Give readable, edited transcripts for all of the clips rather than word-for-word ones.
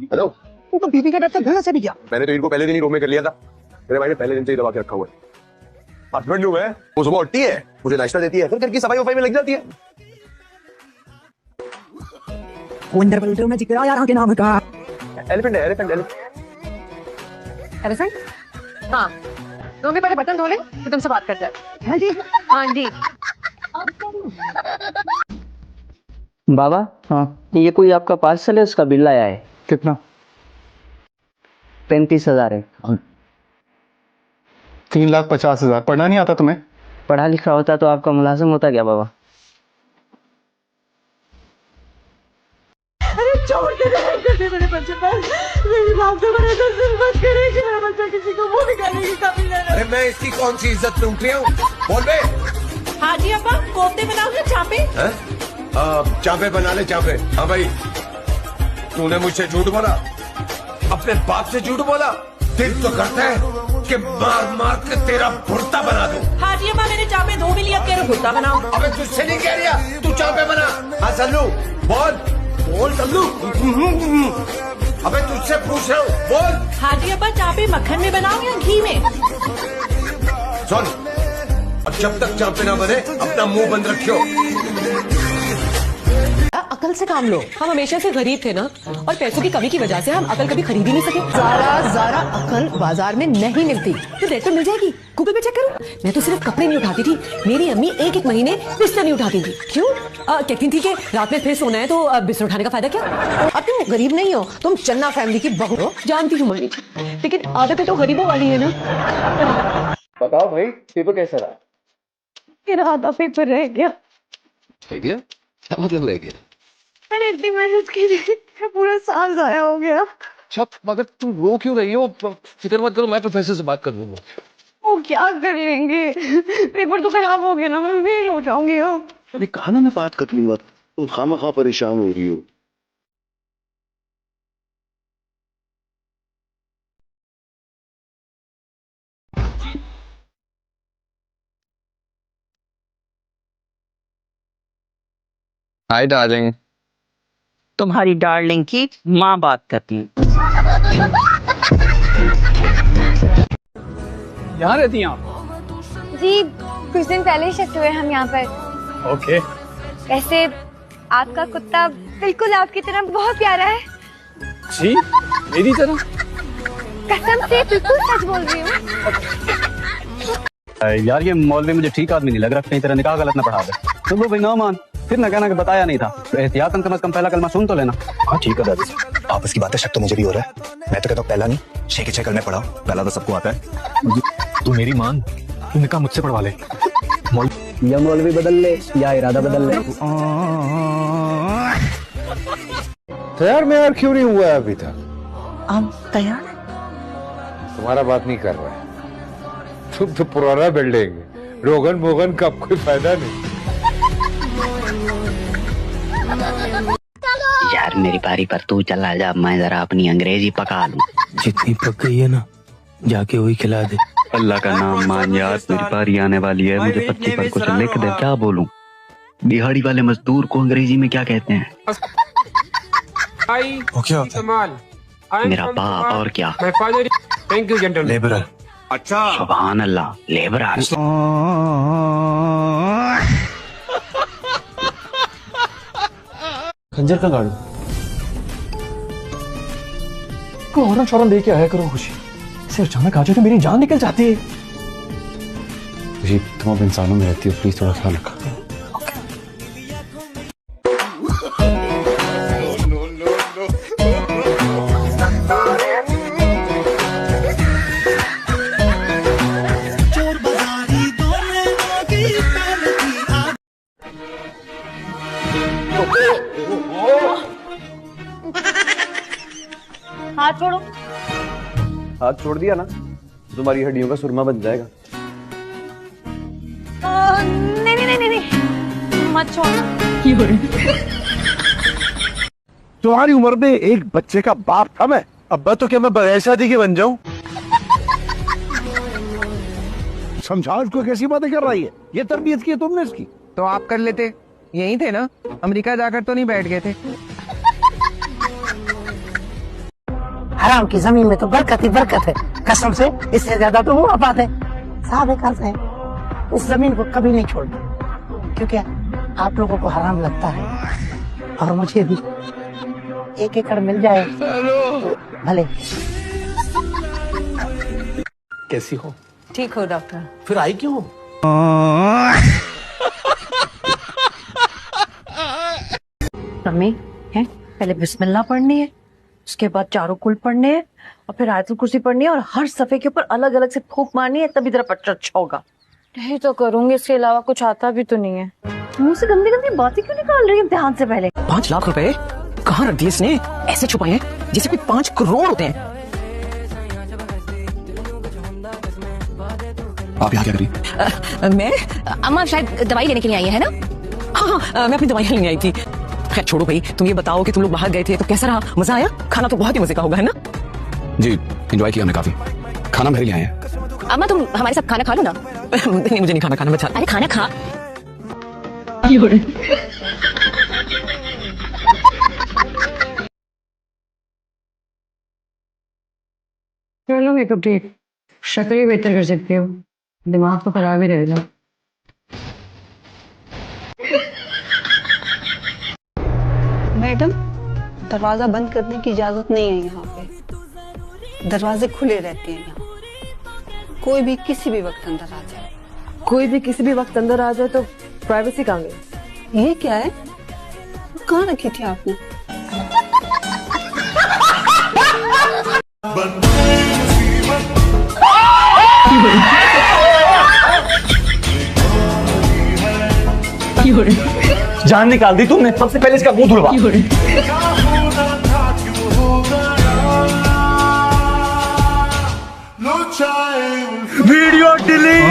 Hello. तो बीवी का डॉक्टर घर से भी गया। मैंने तो इनको पहले दिन ही रूम में कर लिया था। मेरे भाई ने पहले दिन से ही दबा के रखा हुआ है। हस्बैंड हूँ मैं, वो सुबह उठती है, मुझे नाश्ता देती है, फिर घर की सफाई वफाई में लग जाती है। वंडर वर्ल्ड में जिक्र आया के नाम का। एलिफेंट है, एलिफेंट एलिफेंट? हाँ, तुम भी पहले बटन धो ले, फिर तुमसे बात करते हैं। हाँ जी। हाँ जी। बाबा, हाँ, ये कोई आपका पार्सल है, उसका बिल आया है। कितना? 35,000 है। 3,50,000। पढ़ना नहीं आता तुम्हें? पढ़ा लिखा होता तो आपका मुलाजिम होता क्या बाबा? अरे छोड़ दे मेरे बच्चे पर, मेरी बात तो मेरे दिल मत करे कि मेरा बच्चा किसी को मुंह निकालने की काबिल नहीं है। अरे मैं इसकी कौन सी इज्जत लूट लिया हूँ? बोल बे। हाँ जी अब्बा, कोफ्ते बनाओगे चापे? चापे बना ले, चापे। हाँ भाई, तूने मुझसे झूठ बोला, अपने बाप से झूठ बोला। दिल तो करता है कि मार मार के तेरा भुर्ता बना दूं। हाँ जी अब्बा, मैंने चापे धो भी लिया, तेरा भुट्टा बनाओ। अबे तुझसे नहीं कह रहा, तू चापे बना। हाँ सल्लू, बोल बोल सल्लू। अबे तुझसे पूछ रहा हूँ, बोल। हाँ जी अब्बा, चापे मक्खन में बनाओ या घी में? सुन, अब जब तक चापे ना बने अपना मुंह बंद रखियो। अकल से काम लो। हम हमेशा से गरीब थे ना, और पैसों की कमी की वजह से हम अकल कभी खरीद ही नहीं सके। ज़रा अकल बाजार में नहीं मिलती, तो देख कर मिल जाएगी। गूगल पे चेक करो। मैं तो सिर्फ कपड़े नहीं उठाती थी, मेरी अम्मी एक महीने बिस्तर नहीं उठाती थी। क्यों? कहती थी कि रात में फिर सोना है तो बिस्तर उठाने का फायदा क्या? अब तुम गरीब नहीं हो, तुम चन्ना फैमिली की बहू हो। जानती हूँ मम्मी, लेकिन आदतें तो गरीबों वाली है ना। बताओ भाई, पेपर कैसा रहा? मेरा आधा पेपर रह गया। रह गया? क्या मतलब रह गया? मैंने इतनी मेहनत की थी, पूरा साल जाया हो गया। अच्छा, मगर तुम रो क्यों रही हो? फिक्र मत करो, मैं प्रोफेसर से बात कर लूंगा। वो क्या कर लेंगे, पेपर तो खराब हो गया ना, मैं फेल हो जाऊंगी। अरे कहा ना मैं बात कर लूंगा, तुम खामखा परेशान हो रही हो। Hi darling. तुम्हारी डार्लिंग की माँ बात करती है। यहाँ रहती हैं आप? जी कुछ दिन पहले ही शिफ्ट हुए हम यहाँ पर। ओके। वैसे आपका कुत्ता बिल्कुल आपकी तरह बहुत प्यारा है। जी, मेरी तरह? कसम से बिल्कुल सच बोल रही हूँ। यार ये मौलवी मुझे ठीक आदमी नहीं लग रहा, कहीं तेरा निकाह गलत ना पढ़ा दे। तुम लोग भाई ना मान, फिर ना कहना कि बताया नहीं था। तो एहतियातन कम से कम पहला कलमा सुन तो लेना। हाँ ठीक है दादी साहब, आपस की बातें शक तो मुझे भी हो रहा है। मैं तो कहता हूँ पहला नहीं, 6 के 6 कलमे पढ़ाओ, पहला तो सबको आता है। तू मेरी मान, तू निकाह मुझसे पढ़वा ले। या मौलवी बदल ले या इरादा बदल ले। तैयार में यार क्यों नहीं हुआ है अभी तक? हम तैयार। तुम्हारा बात नहीं कर रहा है, तुम तो पुराना बिल्डिंग, रोगन मोगन का कोई फायदा नहीं। यार मेरी बारी पर तू चला जा, मैं जरा अपनी अंग्रेजी पका लूं। जितनी पक गई है ना, जाके वही खिला दे। अल्लाह का नाम मान यार, मेरी बारी आने वाली है, मुझे पत्ती पर कुछ लिख दे। क्या बोलूं? दिहाड़ी वाले मजदूर को अंग्रेजी में क्या कहते हैं? वो क्या होता है? मेरा बाप, और क्या? Thank you gentleman. लेबरर। अच्छा, सुभान अल्लाह, लेबरर। खंजर का गाड़ू को औरन शौरन दे के आया करो खुशी से, अचानक आ जाए तो मेरी जान निकल जाती है। जी तुम अब इंसानों में रहती हो, प्लीज थोड़ा ख्याल रखा। हाथ छोड़ो। हाथ छोड़ दिया ना, तुम्हारी हड्डियों का सुरमा बन जाएगा। नहीं नहीं नहीं नहीं, मत छोड़ो। तुम्हारी उम्र में एक बच्चे का बाप था मैं, अब्बा तो क्या मैं बगैर शादी के बन जाऊं? समझाओ इसको, कैसी बातें कर रही है? ये तरबियत की है तुमने इसकी? तो आप कर लेते, यही थे ना, अमेरिका जाकर तो नहीं बैठ गए थे। हराम की जमीन में तो बरकत ही बरकत है, कसम से इससे ज्यादा तो वो आबाद है। साहब एक अर्ज है, इस जमीन को कभी नहीं छोड़ना, क्योंकि आप लोगों को हराम लगता है और मुझे भी 1 एकड़ मिल जाए तो भले। कैसी हो? ठीक हो डॉक्टर? फिर आई क्यों? मम्मी है, पहले बिस्मिल्लाह पढ़नी है, उसके बाद चारों कुल पढ़ने हैं और फिर आयतुल कुर्सी पढ़नी है और हर सफे के ऊपर अलग अलग से फूंक मारनी है, तभी तेरा पट्टा अच्छा होगा। यही तो करूंगी, इसके अलावा कुछ आता भी तो नहीं है। मुंह से गंदी गंदी बातें क्यों निकाल रही है इम्तिहान से पहले? 5 लाख रुपए कहाँ रख दिए इसने? ऐसे छुपाए हैं जैसे कोई 5 करोड़ होते हैं। आप यहाँ क्या करी? मैं अम्मा शायद दवाई लेने के लिए आई है ना? हाँ, मैं अपनी दवाइयाँ लेने आई थी। खैर छोड़ो भाई, तुम ये बताओ कि तुम लोग बाहर गए थे तो कैसा रहा? मजा आया? खाना तो बहुत ही मजे का होगा, है ना? जी एंजॉय किया हमने काफी। खाना मेरे लिए आए हैं। अम्मा तुम हमारे साथ खाना खा लो ना। नहीं, मुझे नहीं खाना, खाना मैं अरे खाना खा। चलो मेकअप ठीक, शक्ल ही बेहतर कर सकती हो, दिमाग तो खराब ही रहेगा। मैडम, दरवाजा बंद करने की इजाजत नहीं है यहाँ पे, दरवाजे खुले रहते हैं यहाँ, कोई भी किसी भी वक्त अंदर आ जाए। कोई भी किसी भी वक्त अंदर आ जाए तो प्राइवेसी कहाँ गई? ये क्या है, कहाँ रखी थी आपने? जान निकाल दी तुमने, सबसे पहले इसका मुंह धुलवा। Video delete.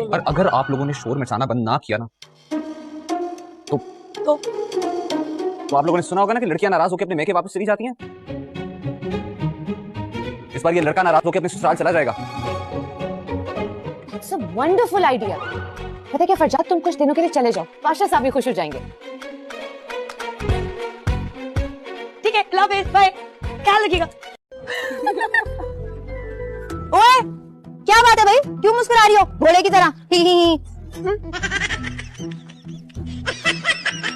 और अगर आप लोगों ने शोर मचाना बंद ना किया ना तो आप लोगों ने सुना होगा ना कि लड़कियां नाराज होकर अपने मैके वापस चली जाती हैं। इस बार ये लड़का नाराज होकर अपने ससुराल चला जाएगा। It's a wonderful idea. पता है क्या फरजाद, तुम कुछ दिनों के लिए चले जाओ, बादशाह साहब भी खुश हो जाएंगे। ठीक है, लव इट, बाय। क्या लगेगा? ओए, क्या बात है भाई, क्यों मुस्कुरा रही हो घोड़े की तरह? ही ही।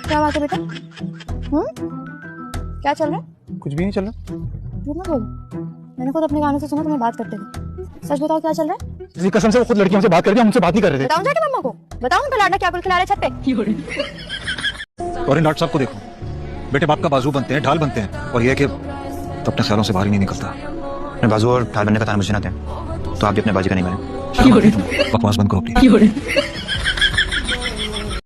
क्या बात है बेटा? क्या चल रहा है? कुछ भी नहीं चल रहा। झूठ मत बोलो, मैंने खुद अपने कानों से सुना तुम्हें बात करते थे। सच बताओ क्या चल रहा है? जी कसम से वो खुद लड़कियों से बात कर रही है, हमसे बात नहीं कर रहे बताऊं जाके मम्मा को? बताऊं उनका लाडला क्या कुल खिला रहे छत पे? थे। और इन डॉक्टर साहब को देखो, बेटे बाप का बाजू बनते हैं, ढाल बनते हैं, और ये कि तो अपने ख्यालों से बाहर ही नहीं निकलता। अपने बाजू और ढाल बनने का ताना मुझे ना दें, तो आप भी अपने बाजी का नहीं बने। बकवास बंद करो प्लीज।